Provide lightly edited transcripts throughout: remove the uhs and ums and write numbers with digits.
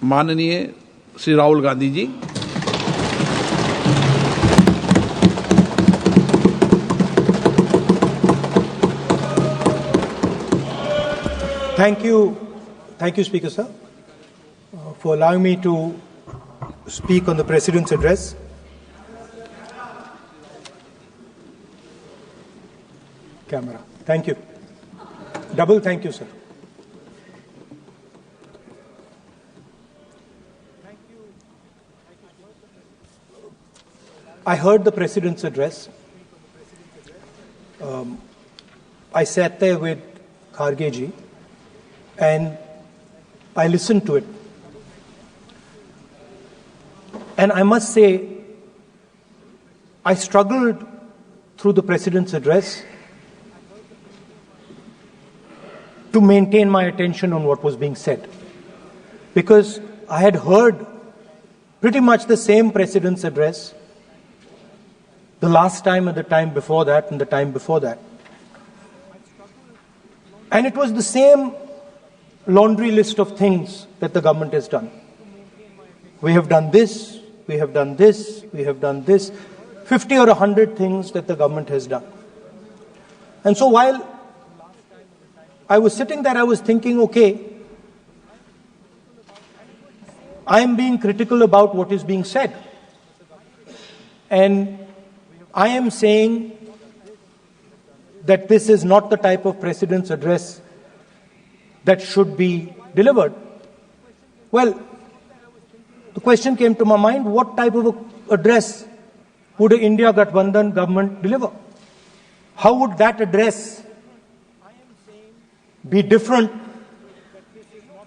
माननीय Shri Rahul Gandhi ji. Thank you, Speaker Sir, for allowing me to speak on the President's address. Camera. Thank you. Double thank you, sir. I heard the President's address. I sat there with Kharge ji and I listened to it. And I must say, I struggled through the President's address to maintain my attention on what was being said. Because I had heard pretty much the same President's address the last time and the time before that and the time before that. And it was the same laundry list of things that the government has done. We have done this, we have done this, we have done this, 50 or 100 things that the government has done. And so while I was sitting there, I was thinking, okay, I am being critical about what is being said. And I am saying that this is not the type of President's address that should be delivered. Well, the question came to my mind, what type of address would an India Gathbandhan government deliver? How would that address be different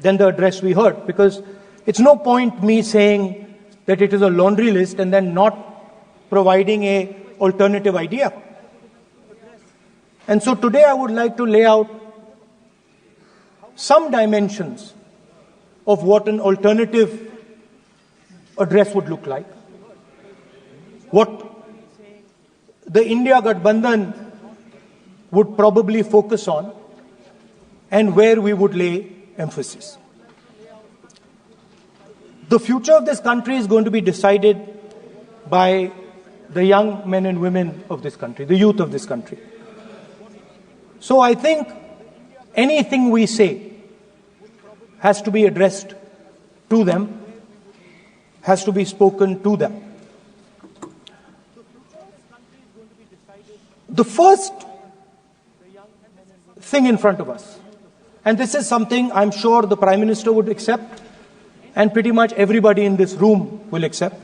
than the address we heard? Because it's no point me saying that it is a laundry list and then not providing a alternative idea. And so today I would like to lay out some dimensions of what an alternative address would look like, what the India Gathbandhan would probably focus on, and where we would lay emphasis. The future of this country is going to be decided by the young men and women of this country, the youth of this country. So I think anything we say has to be addressed to them, has to be spoken to them. The first thing in front of us, and this is something I'm sure the Prime Minister would accept and pretty much everybody in this room will accept,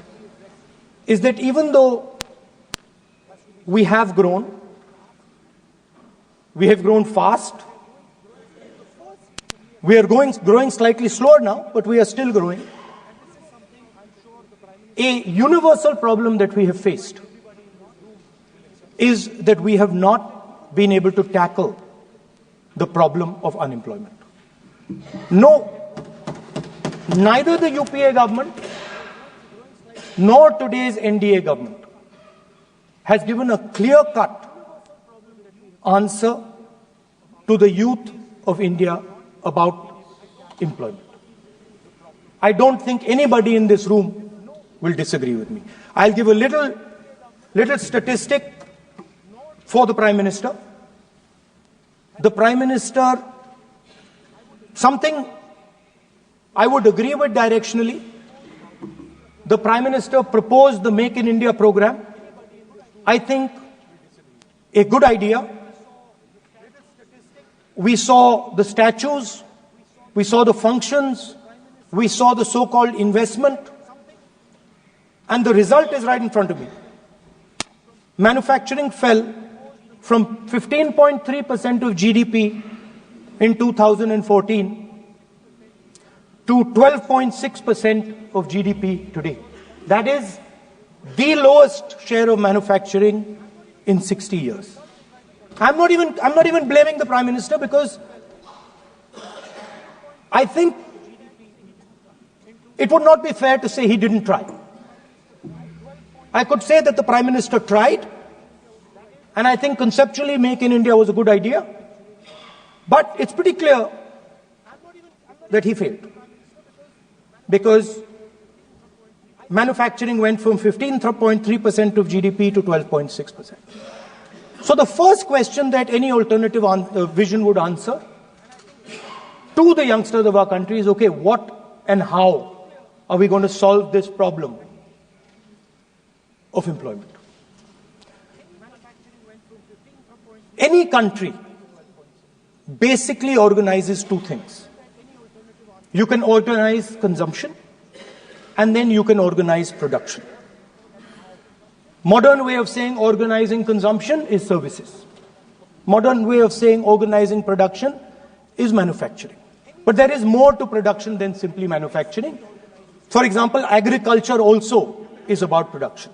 is that even though we have grown fast, we are growing slightly slower now, but we are still growing. A universal problem that we have faced is that we have not been able to tackle the problem of unemployment. No, neither the UPA government nor today's NDA government has given a clear-cut answer to the youth of India about employment. I don't think anybody in this room will disagree with me. I'll give a little statistic for the Prime Minister. The Prime Minister, something I would agree with directionally. The Prime Minister proposed the Make in India program. I think a good idea. We saw the statues, we saw the functions, we saw the so-called investment, and the result is right in front of me. Manufacturing fell from 15.3% of GDP in 2014 to 12.6% of GDP today. That is the lowest share of manufacturing in 60 years. I'm not even blaming the Prime Minister, because I think it would not be fair to say he didn't try. I could say that the Prime Minister tried, and I think conceptually Make in India was a good idea, but it's pretty clear that he failed. because manufacturing went from 15.3% of GDP to 12.6%. So the first question that any alternative vision would answer to the youngsters of our country is, okay, what and how are we going to solve this problem of employment? Any country basically organizes two things. You can organize consumption, and then you can organize production. Modern way of saying organizing consumption is services. Modern way of saying organizing production is manufacturing. But there is more to production than simply manufacturing. For example, agriculture also is about production.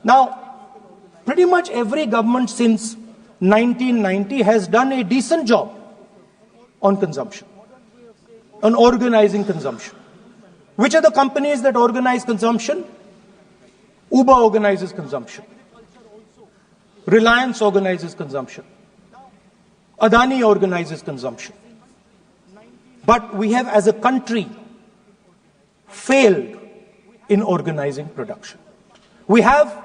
Now, pretty much every government since 1990 has done a decent job on consumption, on organizing consumption. Which are the companies that organize consumption? Uber organizes consumption. Reliance organizes consumption. Adani organizes consumption. But we have, as a country, failed in organizing production. We have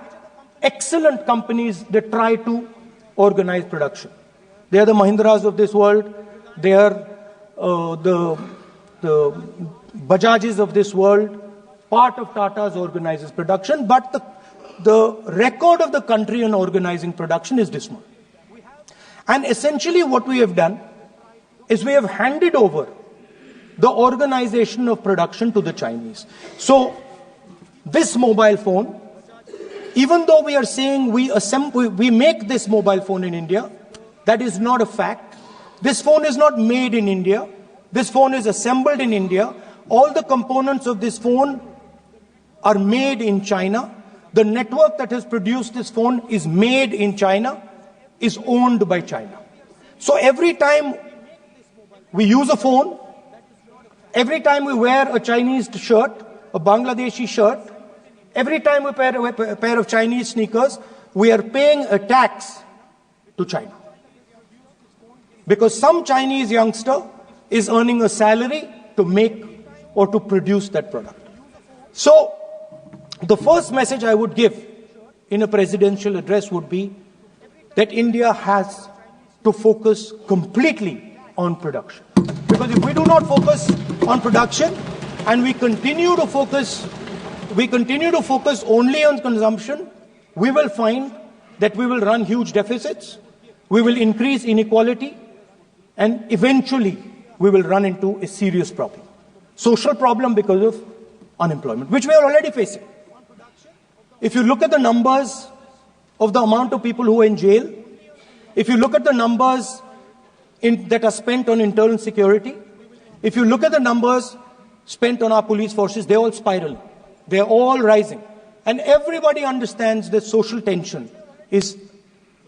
excellent companies that try to organize production. They are the Mahindras of this world. They are the Bajajs of this world. Part of Tata's organizes production, but the record of the country on organizing production is dismal. And essentially what we have done is we have handed over the organization of production to the Chinese. So this mobile phone, even though we are saying we make this mobile phone in India, that is not a fact. This phone is not made in India. This phone is assembled in India. All the components of this phone are made in China. The network that has produced this phone is made in China, is owned by China. So every time we use a phone, every time we wear a Chinese shirt, a Bangladeshi shirt, every time we wear a pair of Chinese sneakers, we are paying a tax to China. Because some Chinese youngster is earning a salary to make or to produce that product. So the first message I would give in a presidential address would be that India has to focus completely on production. Because if we do not focus on production and we continue to focus only on consumption, we will find that we will run huge deficits, we will increase inequality, and eventually we will run into a serious problem. Social problem because of unemployment, which we are already facing. If you look at the numbers of the amount of people who are in jail, if you look at the numbers that are spent on internal security, if you look at the numbers spent on our police forces, they're all spiraling. They're all rising. And everybody understands that social tension is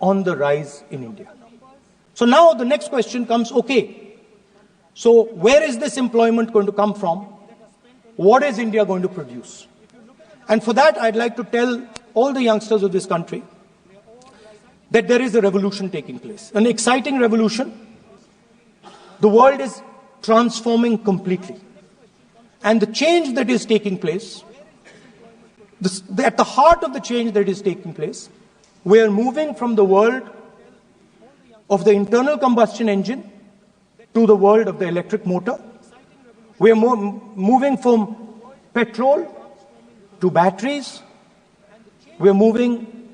on the rise in India. So now the next question comes, okay, so where is this employment going to come from? What is India going to produce? And for that, I'd like to tell all the youngsters of this country that there is a revolution taking place, an exciting revolution. The world is transforming completely. And the change that is taking place, at the heart of the change that is taking place, we are moving from the world of the internal combustion engine to the world of the electric motor. We are moving from petrol to batteries. We are moving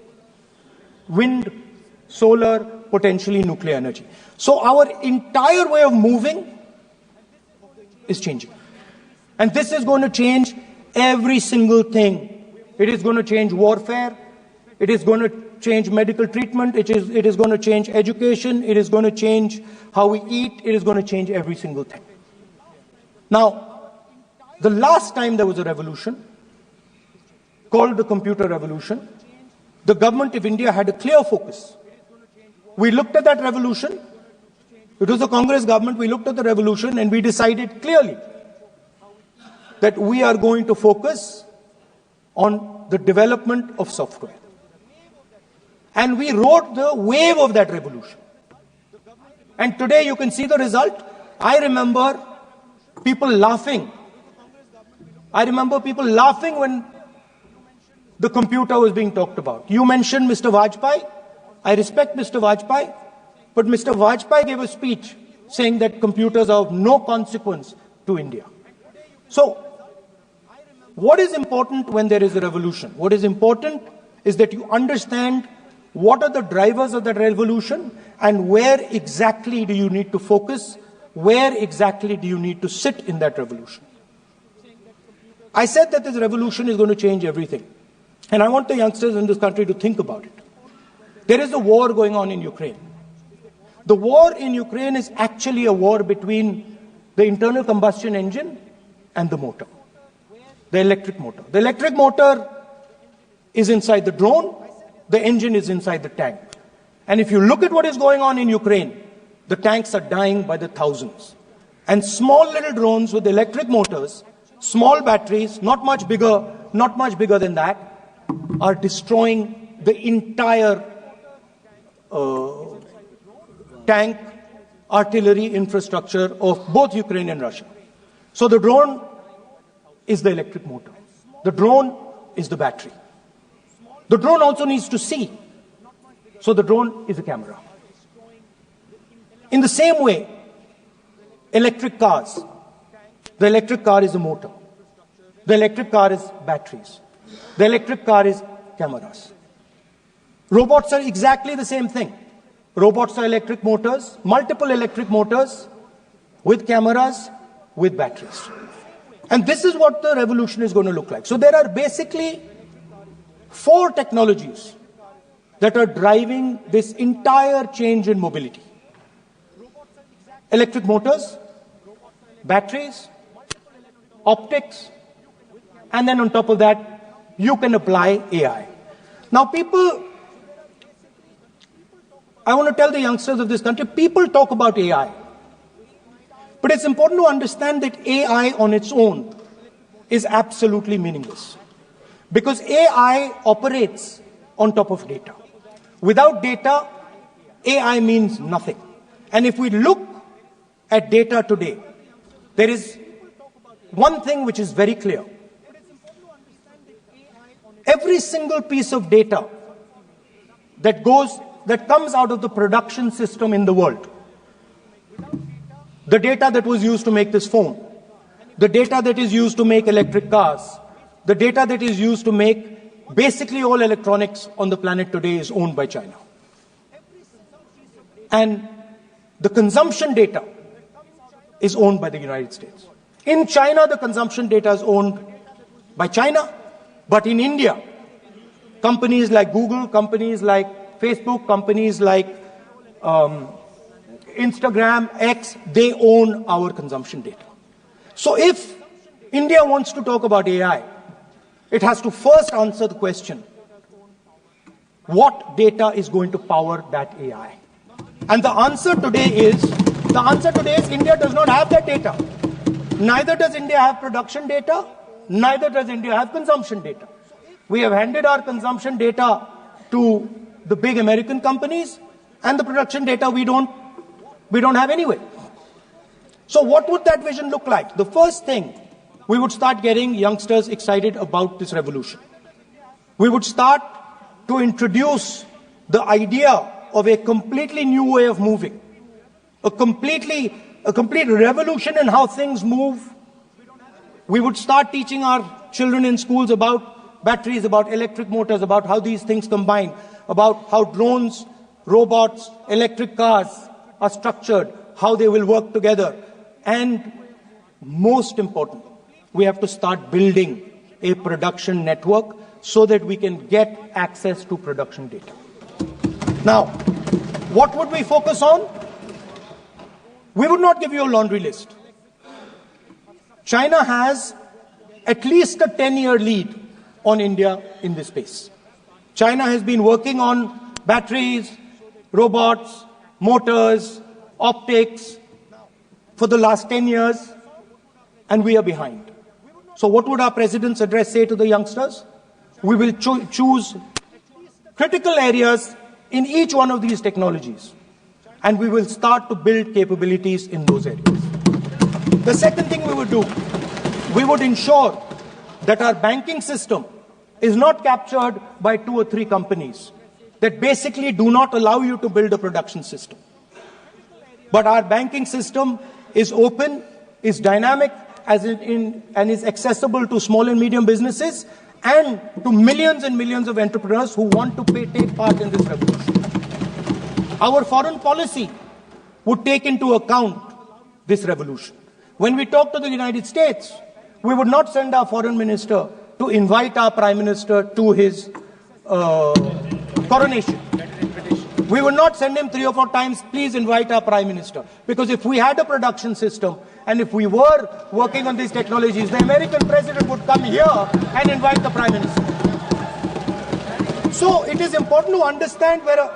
wind, solar, potentially nuclear energy. So our entire way of moving is changing. And this is going to change every single thing. It is going to change warfare. It is going to change medical treatment. It is going to change education. It is going to change how we eat. It is going to change every single thing. Now, the last time there was a revolution, called the computer revolution, the government of India had a clear focus. We looked at that revolution. It was the Congress government. We looked at the revolution and we decided clearly that we are going to focus on the development of software. And we rode the wave of that revolution. And today you can see the result. I remember people laughing I remember people laughing when the computer was being talked about. You mentioned Mr. Vajpayee. I respect Mr. Vajpayee, but Mr. Vajpayee gave a speech saying that computers are of no consequence to India. So, what is important when there is a revolution? What is important is that you understand what are the drivers of that revolution and where exactly do you need to focus, where exactly do you need to sit in that revolution. I said that this revolution is going to change everything. And I want the youngsters in this country to think about it. There is a war going on in Ukraine. The war in Ukraine is actually a war between the internal combustion engine and the motor, the electric motor. The electric motor is inside the drone, the engine is inside the tank. And if you look at what is going on in Ukraine, the tanks are dying by the thousands. And small little drones with electric motors, small batteries, not much bigger than that, are destroying the entire tank artillery infrastructure of both Ukraine and Russia. So the drone is the electric motor. The drone is the battery. The drone also needs to see. So the drone is a camera. In the same way, electric cars. The electric car is a motor. The electric car is batteries. The electric car is cameras. Robots are exactly the same thing. Robots are electric motors, multiple electric motors with cameras, with batteries. And this is what the revolution is going to look like. So there are basically 4 technologies that are driving this entire change in mobility. Electric motors, batteries, optics, and then on top of that, you can apply AI. Now I want to tell the youngsters of this country, people talk about AI. But it's important to understand that AI on its own is absolutely meaningless. Because AI operates on top of data. Without data, AI means nothing. And if we look at data today, there is one thing which is very clear. Every single piece of data that comes out of the production system in the world, the data that was used to make this phone, the data that is used to make electric cars, the data that is used to make basically all electronics on the planet today is owned by China. And the consumption data is owned by the United States. In China, the consumption data is owned by China, but in India, companies like Google, companies like Facebook, companies like Instagram, X, they own our consumption data. So if India wants to talk about AI, it has to first answer the question, what data is going to power that AI? And the answer today is India does not have that data. Neither does India have production data, neither does India have consumption data. We have handed our consumption data to the big American companies, and the production data we don't have anyway. So what would that vision look like? The first thing, we would start getting youngsters excited about this revolution. We would start to introduce the idea of a completely new way of moving, a complete revolution in how things move. We would start teaching our children in schools about batteries, about electric motors, about how these things combine, about how drones, robots, electric cars are structured, how they will work together. And most important, we have to start building a production network so that we can get access to production data. Now, what would we focus on? We would not give you a laundry list. China has at least a 10-year lead on India in this space. China has been working on batteries, robots, motors, optics for the last 10 years, and we are behind. So what would our president's address say to the youngsters? We will choose critical areas in each one of these technologies, and we will start to build capabilities in those areas. The second thing we would do, we would ensure that our banking system is not captured by 2 or 3 companies that basically do not allow you to build a production system. But our banking system is open, is dynamic, and is accessible to small and medium businesses and to millions and millions of entrepreneurs who want to take part in this revolution. Our foreign policy would take into account this revolution. When we talk to the United States, we would not send our foreign minister to invite our prime minister to his coronation. We would not send him 3 or 4 times, please invite our prime minister. Because if we had a production system and if we were working on these technologies, the American president would come here and invite the prime minister. So it is important to understand where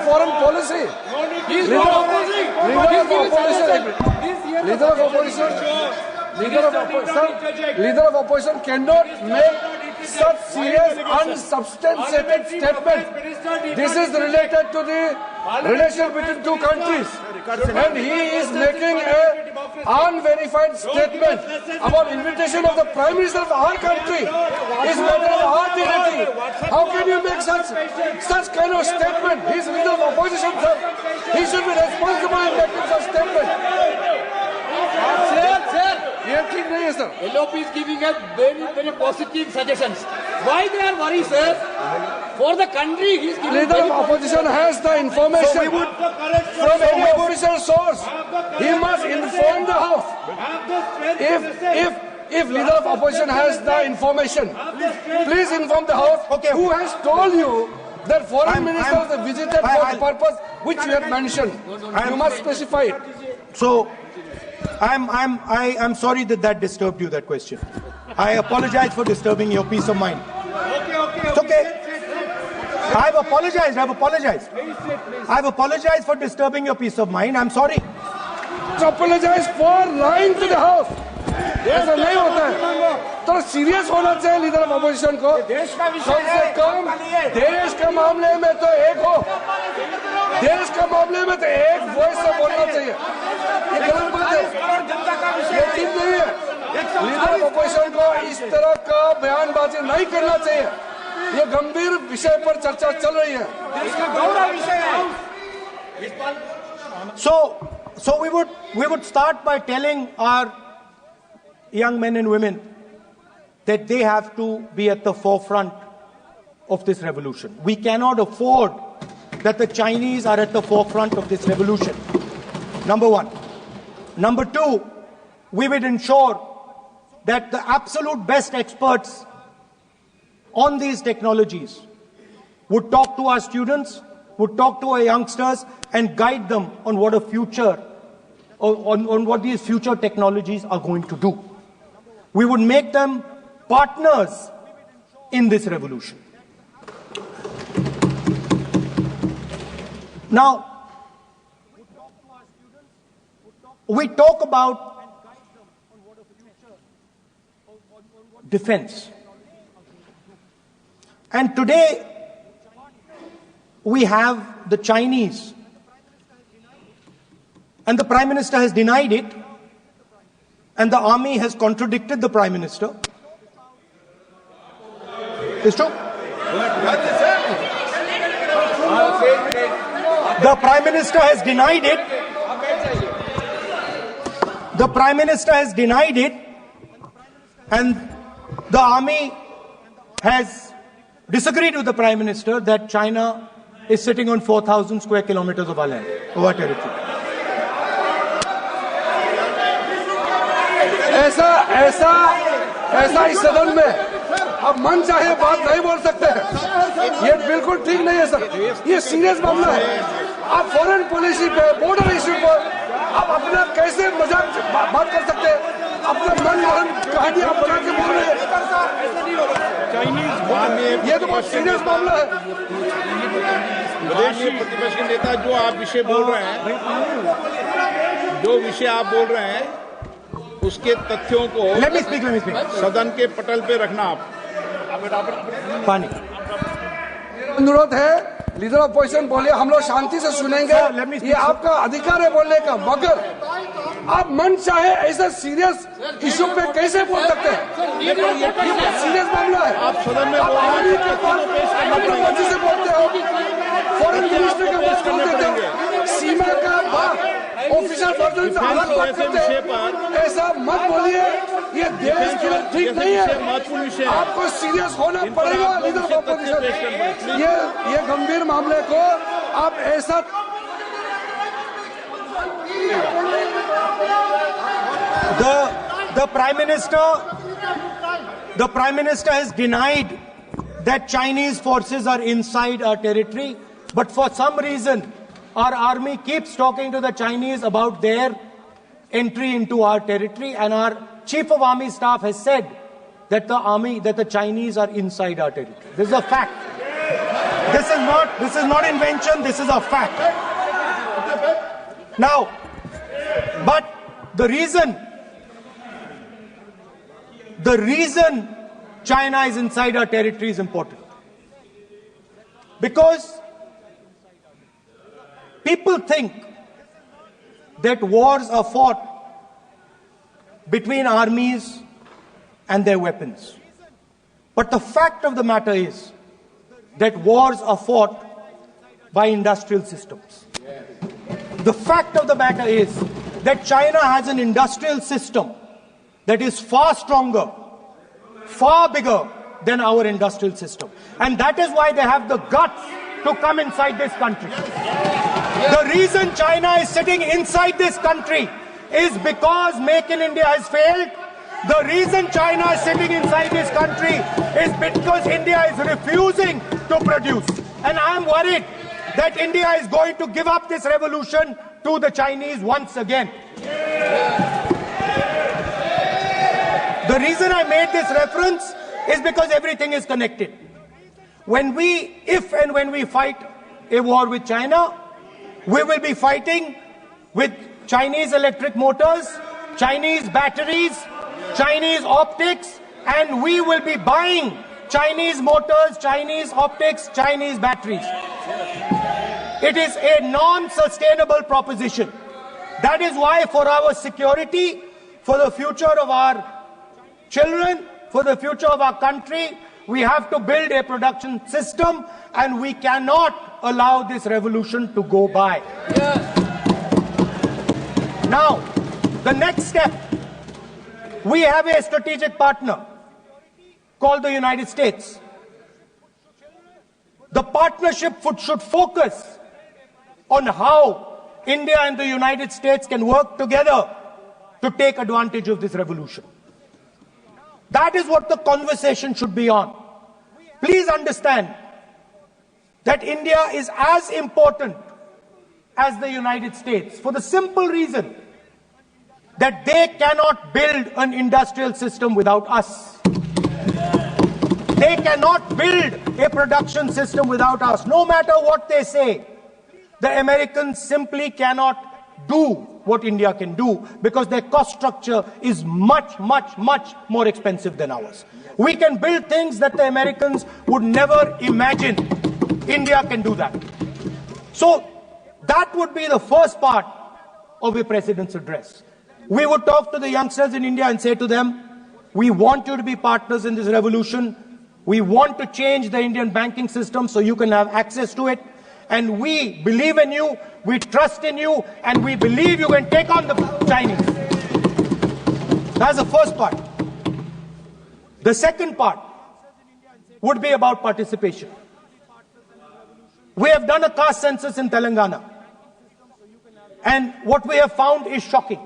foreign policy. Leader of opposition cannot make such serious, unsubstantiated statement. This is related to the relation between 2 countries, and he is making an unverified statement about invitation of the Prime Minister of our country. Is matter of our dignity. How can you make such kind of statement? He is leader of opposition, sir. He should be responsible in making such statement. Sir. LOP is giving us very positive suggestions. Why they are worried, sir? For the country, he is giving. Leader of opposition has the information from any official source. He must inform the House. If leader of opposition has the information, please inform the House. Okay. Who has told you that foreign ministers have visited for the purpose which you have mentioned? You must specify it. So, I'm sorry that disturbed you, that question. I apologize for disturbing your peace of mind. It's okay. I've apologized. I've apologized for disturbing your peace of mind. I'm sorry. Apologize for lying to the House. ऐसा नहीं होता है. तो serious होना चाहिए leader of opposition को. कम से कम देश के मामले में तो एक हो. देश के मामले में तो एक वॉइस से बोलना चाहिए. ये गलत बात है. ये ठीक नहीं है. लीडर ऑफ अपोजिशन को इस तरह का बयानबाजी नहीं करना चाहिए. ये गंभीर विषय पर चर्चा चल रही है. So we would start by telling our young men and women that they have to be at the forefront of this revolution. We cannot afford that the Chinese are at the forefront of this revolution. Number 1. Number 2, we would ensure that the absolute best experts on these technologies would talk to our students, would talk to our youngsters and guide them on what a future, on what these future technologies are going to do. We would make them partners in this revolution. Now, we talk about defense. And today, we have the Chinese. And the Prime Minister has denied it. And the army has contradicted the Prime Minister. It's true. The Prime Minister has denied it. The Prime Minister has denied it. And the army has disagreed with the Prime Minister that China is sitting on 4,000 square kilometers of our land, of our territory. ऐसा इस सदन में अब मन चाहे बात नहीं बोल सकते हैं. ये बिल्कुल ठीक नहीं है सर. ये सीरियस मामला है. आप फॉरेन पॉलिसी पे, बॉर्डर इश्यू पर आप अपना कैसे मजाक बात कर सकते हैं? अपना मन कहानी आप बना के बोल रहे हैं. ये तो बहुत सीरियस मामला है. विदेशी प्रतिपक्ष के नेता जो आप विषय बोल रहे हैं, जो विषय आप बोल रहे हैं, उसके तथ्यों को Let me speak. सदन के पटल पे रखना. आप पानी. अनुरोध है लीडर ऑफ पोजिशन बोलिए, हम लोग शांति से सुनेंगे, ये आपका अधिकार है बोलने का, मगर आप मन चाहे ऐसा सीरियस इशू पे कैसे बोल सकते हैं? ये सीरियस मामला है। आप सदन में आर्मी के पास डिप्लोमेसी से बोलते हो, फॉरेन मिनिस्टर के पास बोल देते हो, सीमा का बात ऑफिशियल पर्सन से अलग बात करते हैं, ऐसा मत बोलिए, ये देश के लिए ठीक नहीं है। आपको सीरियस होना पड़ेगा लीडर ऑफ ऑपोजिशन। ये गंभीर मामले को आप ऐसा The Prime Minister has denied that Chinese forces are inside our territory, but for some reason our army keeps talking to the Chinese about their entry into our territory, and our Chief of Army Staff has said that the Chinese are inside our territory. This is a fact. This is not invention, this is a fact. Now, but the reason China is inside our territory is important. Because people think that wars are fought between armies and their weapons. But the fact of the matter is that wars are fought by industrial systems. The fact of the matter is that China has an industrial system that is far stronger, far bigger than our industrial system. And that is why they have the guts to come inside this country. The reason China is sitting inside this country is because Make in India has failed. The reason China is sitting inside this country is because India is refusing to produce. And I am worried that India is going to give up this revolution to the Chinese once again. The reason I made this reference is because everything is connected. If and when we fight a war with China, we will be fighting with Chinese electric motors, Chinese batteries, Chinese optics, and we will be buying Chinese motors, Chinese optics, Chinese batteries. It is a non-sustainable proposition. That is why for our security, for the future of our children, for the future of our country, we have to build a production system, and we cannot allow this revolution to go by. Now, the next step, we have a strategic partner called the United States. The partnership should focus on how India and the United States can work together to take advantage of this revolution. That is what the conversation should be on. Please understand that India is as important as the United States for the simple reason that they cannot build an industrial system without us. They cannot build a production system without us. No matter what they say, the Americans simply cannot do what India can do because their cost structure is much, much, much more expensive than ours. We can build things that the Americans would never imagine. India can do that. So that would be the first part of a president's address. We would talk to the youngsters in India and say to them, we want you to be partners in this revolution. We want to change the Indian banking system so you can have access to it. And we believe in you, we trust in you, and we believe you can take on the Chinese. That's the first part. The second part would be about participation. We have done a caste census in Telangana. And what we have found is shocking.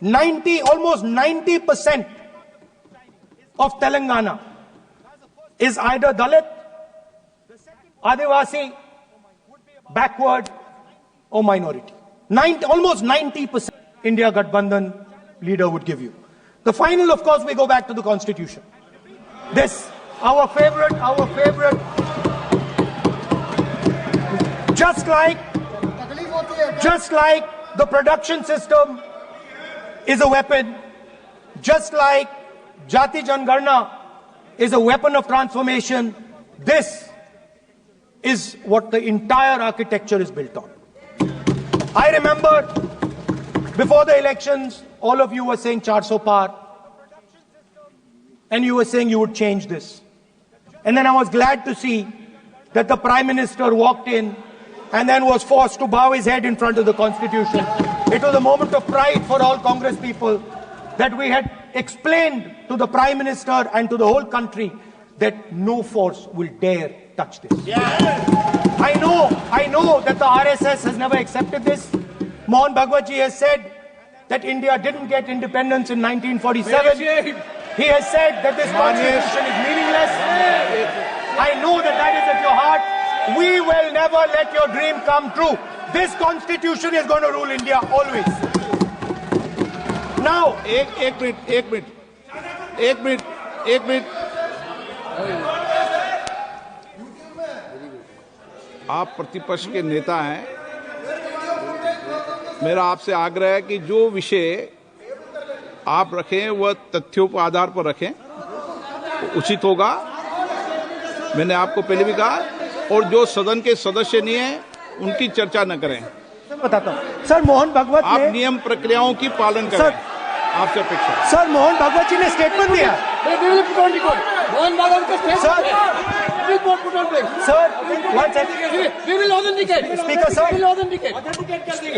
Almost 90% of Telangana is either Dalit, Adivasi, backward, or minority. Almost 90% India Gathbandhan leader would give you. The final, of course, we go back to the Constitution. This, our favorite, just like the production system is a weapon, just like Jati Jangarna is a weapon of transformation, this is what the entire architecture is built on. I remember before the elections, all of you were saying 400 par, and you were saying you would change this. And then I was glad to see that the Prime Minister walked in and then was forced to bow his head in front of the Constitution. It was a moment of pride for all Congress people that we had explained to the Prime Minister and to the whole country that no force will dare touch this. I know that the RSS has never accepted this. Mohan Bhagwatji has said that India didn't get independence in 1947. He has said that this constitution is meaningless. I know that that is at your heart. We will never let your dream come true. This constitution is going to rule India always. Now, एक minute आप प्रतिपक्ष के नेता हैं। मेरा आपसे आग्रह है कि जो विषय आप रखें वह तथ्यों पर आधार पर रखें, उचित होगा। मैंने आपको पहले भी कहा, और जो सदन के सदस्य नहीं हैं उनकी चर्चा न करें। बताता हूं सर, मोहन भागवत आप नियम प्रक्रियाओं की पालन करें, आपसे अपेक्षा। सर, मोहन भागवत जी ने स्टेटमेंट दिया। मोहन भागवत का statement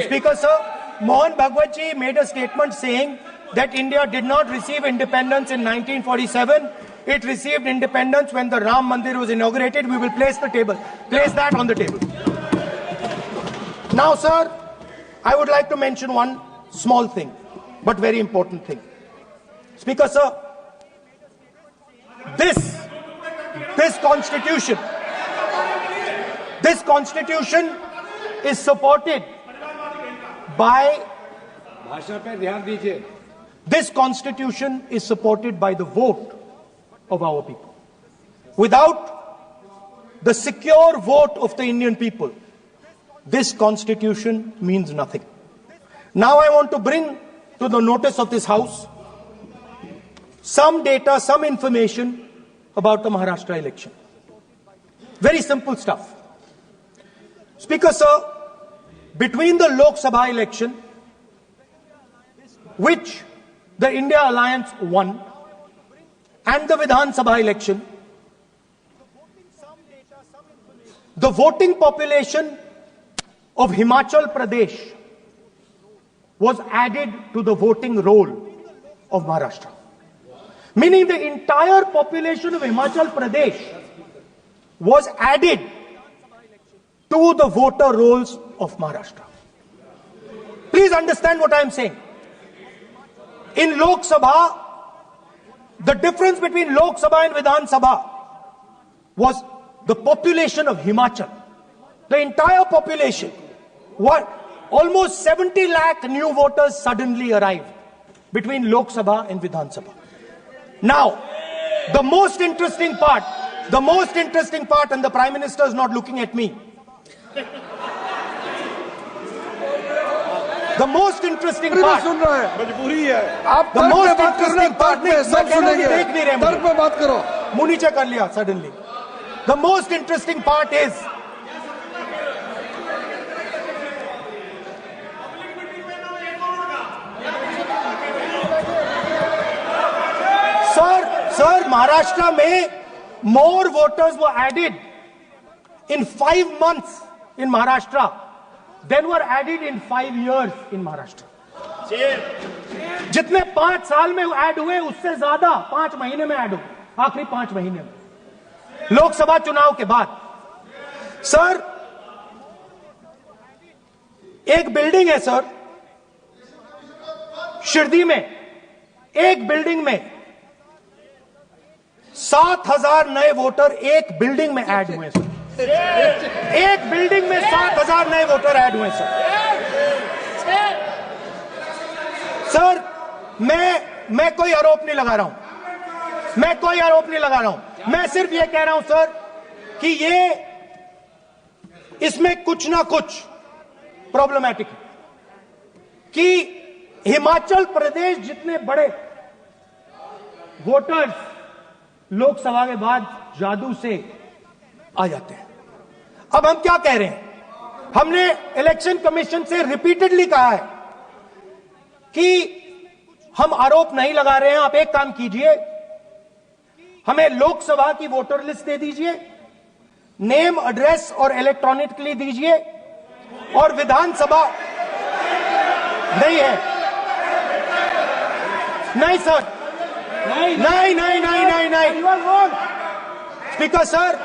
Speaker sir, Mohan Bhagwat ji made a statement saying that India did not receive independence in 1947. It received independence when the Ram Mandir was inaugurated. We will place that on the table. Now, sir, I would like to mention one small thing, but very important thing. Speaker sir, this constitution is supported by this constitution is supported by the vote of our people. Without the secure vote of the Indian people, this constitution means nothing. Now I want to bring to the notice of this House some data, some information about the Maharashtra election. Very simple stuff. Speaker sir, between the Lok Sabha election, which the India Alliance won, and the Vidhan Sabha election, the voting population of Himachal Pradesh was added to the voting roll of Maharashtra. Meaning the entire population of Himachal Pradesh was added to the voter rolls of Maharashtra. Please understand what I am saying. In Lok Sabha, the difference between Lok Sabha and Vidhan Sabha was the population of Himachal. The entire population, almost 70 lakh new voters suddenly arrived between Lok Sabha and Vidhan Sabha. Now, the most interesting part, and the Prime Minister is not looking at me. The most interesting part, suddenly. The most interesting part is, Sir, Maharashtra mein more voters were added in 5 months in Maharashtra than were added in 5 years in Maharashtra. जितने 5 साल में add हुए उससे ज्यादा 5 महीने में add हुए, आखिरी 5 महीने में लोकसभा चुनाव के बाद। सर, एक बिल्डिंग है सर शिरडी में, एक बिल्डिंग में 7,000 नए वोटर एक बिल्डिंग में ऐड हुए सर। एक बिल्डिंग में 7,000 नए वोटर ऐड हुए सर। सर, मैं कोई आरोप नहीं लगा रहा हूं, मैं सिर्फ ये कह रहा हूं सर कि ये इसमें कुछ ना कुछ प्रॉब्लमैटिक है कि हिमाचल प्रदेश जितने बड़े वोटर्स लोकसभा के बाद जादू से आ जाते हैं। अब हम क्या कह रहे हैं? हमने इलेक्शन कमीशन से रिपीटेडली कहा है कि हम आरोप नहीं लगा रहे हैं, आप एक काम कीजिए, हमें लोकसभा की वोटर लिस्ट दे दीजिए, नेम एड्रेस और इलेक्ट्रॉनिकली दीजिए, और विधानसभा नहीं है। नहीं सर, नहीं नहीं नहीं नहीं नहीं नहीं स्पीकर सर,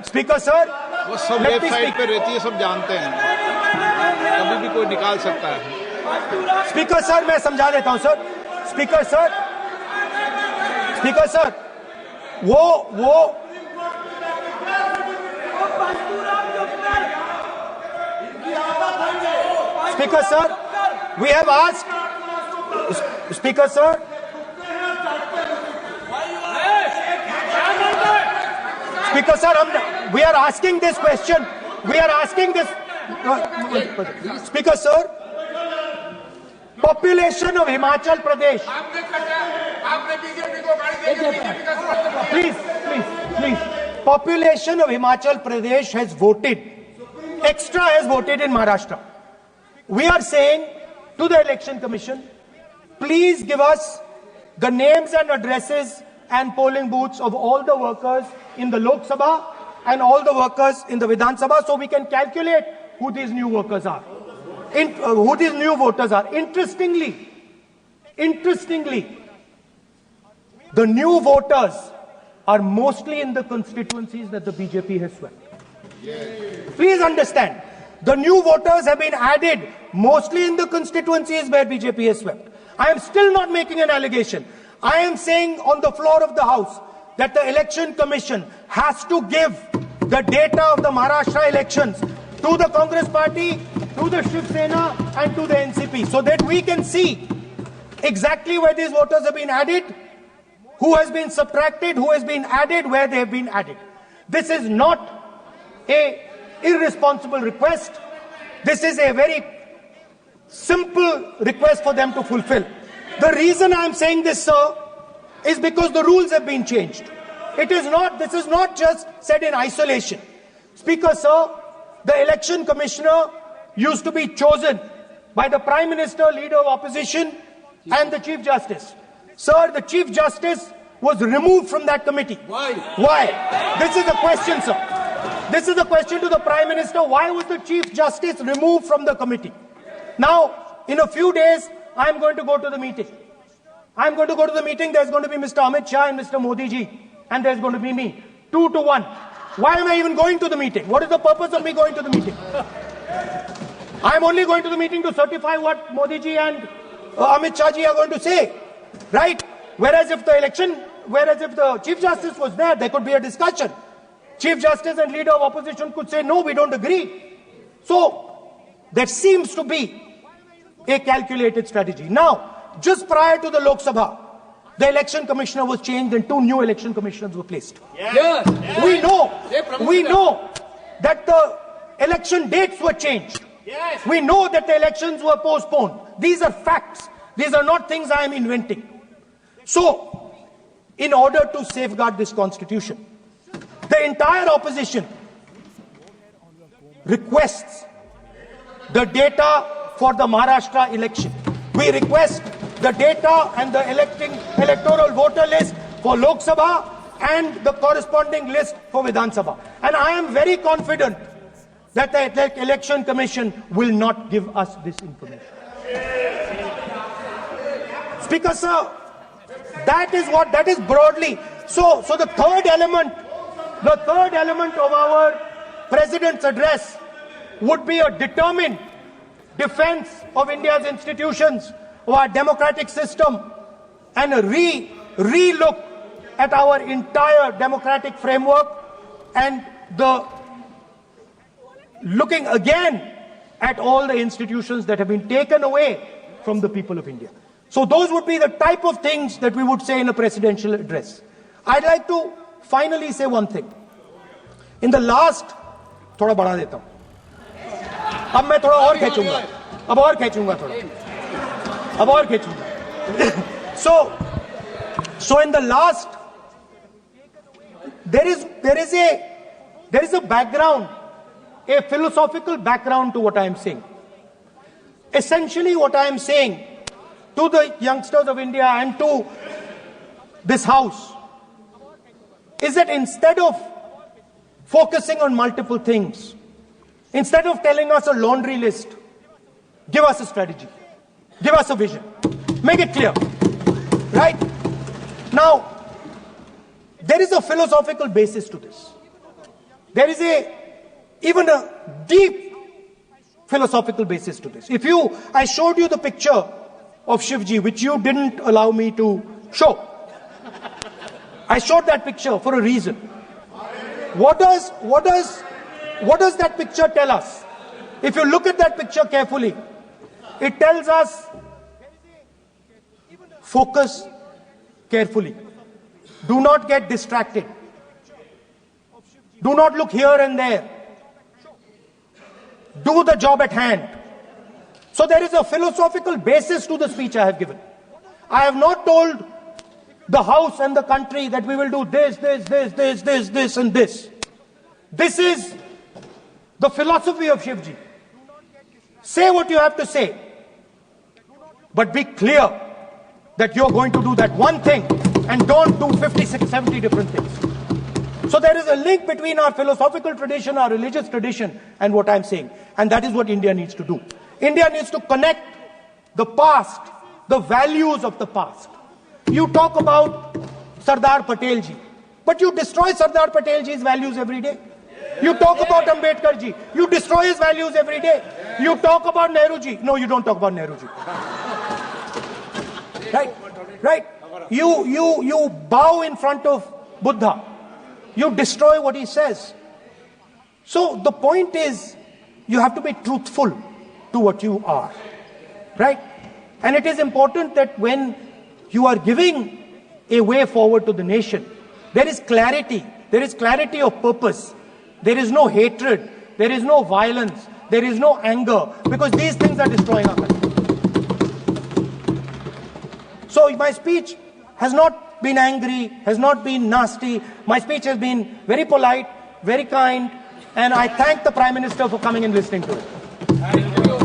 स्पीकर सर, वो सब वेबसाइट पे रहती है, सब जानते हैं, कभी भी कोई निकाल सकता है। स्पीकर सर, मैं समझा देता हूं sir. Speaker sir, speaker sir, वो speaker sir, we have asked, speaker sir, speaker sir, we are asking this question, we are asking this, Speaker sir, population of Himachal Pradesh, please, population of Himachal Pradesh has voted, extra has voted in Maharashtra. We are saying to the Election Commission, please give us the names and addresses and polling booths of all the workers in the Lok Sabha and all the workers in the Vidhan Sabha, so we can calculate who these new workers are, who these new voters are. Interestingly, the new voters are mostly in the constituencies that the BJP has swept. Please understand, the new voters have been added mostly in the constituencies where BJP has swept. I am still not making an allegation. I am saying on the floor of the House that the Election Commission has to give the data of the Maharashtra elections to the Congress Party, to the Shiv Sena and to the NCP, so that we can see exactly where these voters have been added, who has been subtracted, who has been added, where they have been added. This is not a irresponsible request. This is a very simple request for them to fulfill. The reason I am saying this, sir, is because the rules have been changed. This is not just said in isolation. Speaker, sir, the election commissioner used to be chosen by the Prime Minister, Leader of Opposition, and the Chief Justice. Sir, the Chief Justice was removed from that committee. Why? Why? This is the question, sir. This is the question to the Prime Minister. Why was the Chief Justice removed from the committee? Now, in a few days, I am going to go to the meeting. I am going to go to the meeting. There's going to be Mr. Amit Shah and Mr. Modi ji. And there's going to be me. 2 to 1. Why am I even going to the meeting? What is the purpose of me going to the meeting? I am only going to the meeting to certify what Modi ji and Amit Shah ji are going to say. Right? Whereas if the Chief Justice was there, there could be a discussion. Chief Justice and Leader of Opposition could say, no, we don't agree. So, there seems to be a calculated strategy. Now, just prior to the Lok Sabha, the election commissioner was changed and 2 new election commissioners were placed. Yes. We know that the election dates were changed. Yes. We know that the elections were postponed. These are facts. These are not things I am inventing. So, in order to safeguard this constitution, the entire opposition requests the data for the Maharashtra election. We request the data and the electoral voter list for Lok Sabha and the corresponding list for Vidhan Sabha. And I am very confident that the Election Commission will not give us this information. Speaker, sir, that is broadly. So the third element of our President's address would be a determined defense of India's institutions, of our democratic system, and a re-look at our entire democratic framework, and the looking again at all the institutions that have been taken away from the people of India. So those would be the type of things that we would say in a presidential address. I'd like to finally say one thing. In the last, थोड़ा बढ़ा देता हूं, अब मैं थोड़ा और खींचूंगा, अब और खींचूंगा थोड़ा, अब और खींचूंगा. So in the last, there is a background a philosophical background to what I am saying. Essentially, what I am saying to the youngsters of India and to this House is that instead of focusing on multiple things, instead of telling us a laundry list, give us a strategy, give us a vision, make it clear, right? Now, there is a philosophical basis to this. There is even a deep philosophical basis to this. I showed you the picture of Shivji, which you didn't allow me to show. I showed that picture for a reason. What does that picture tell us? If you look at that picture carefully, it tells us focus carefully. Do not get distracted. Do not look here and there. Do the job at hand. So there is a philosophical basis to the speech I have given. I have not told the House and the country that we will do this, and this. This is the philosophy of Shivji. Say what you have to say, but be clear that you're going to do that one thing and don't do 56, 70 different things. So there is a link between our philosophical tradition, our religious tradition, and what I'm saying. And that is what India needs to do. India needs to connect the past, the values of the past. You talk about Sardar Patelji, but you destroy Sardar Patelji's values every day. You talk about Ambedkarji, you destroy his values every day. You talk about Nehruji. No, you don't talk about Nehruji. Right? You bow in front of Buddha. You destroy what he says. So the point is, you have to be truthful to what you are. Right? And it is important that when you are giving a way forward to the nation, there is clarity. There is clarity of purpose. There is no hatred. There is no violence. There is no anger. Because these things are destroying our country. So my speech has not been angry, has not been nasty. My speech has been very polite, very kind. And I thank the Prime Minister for coming and listening to it. Thank you.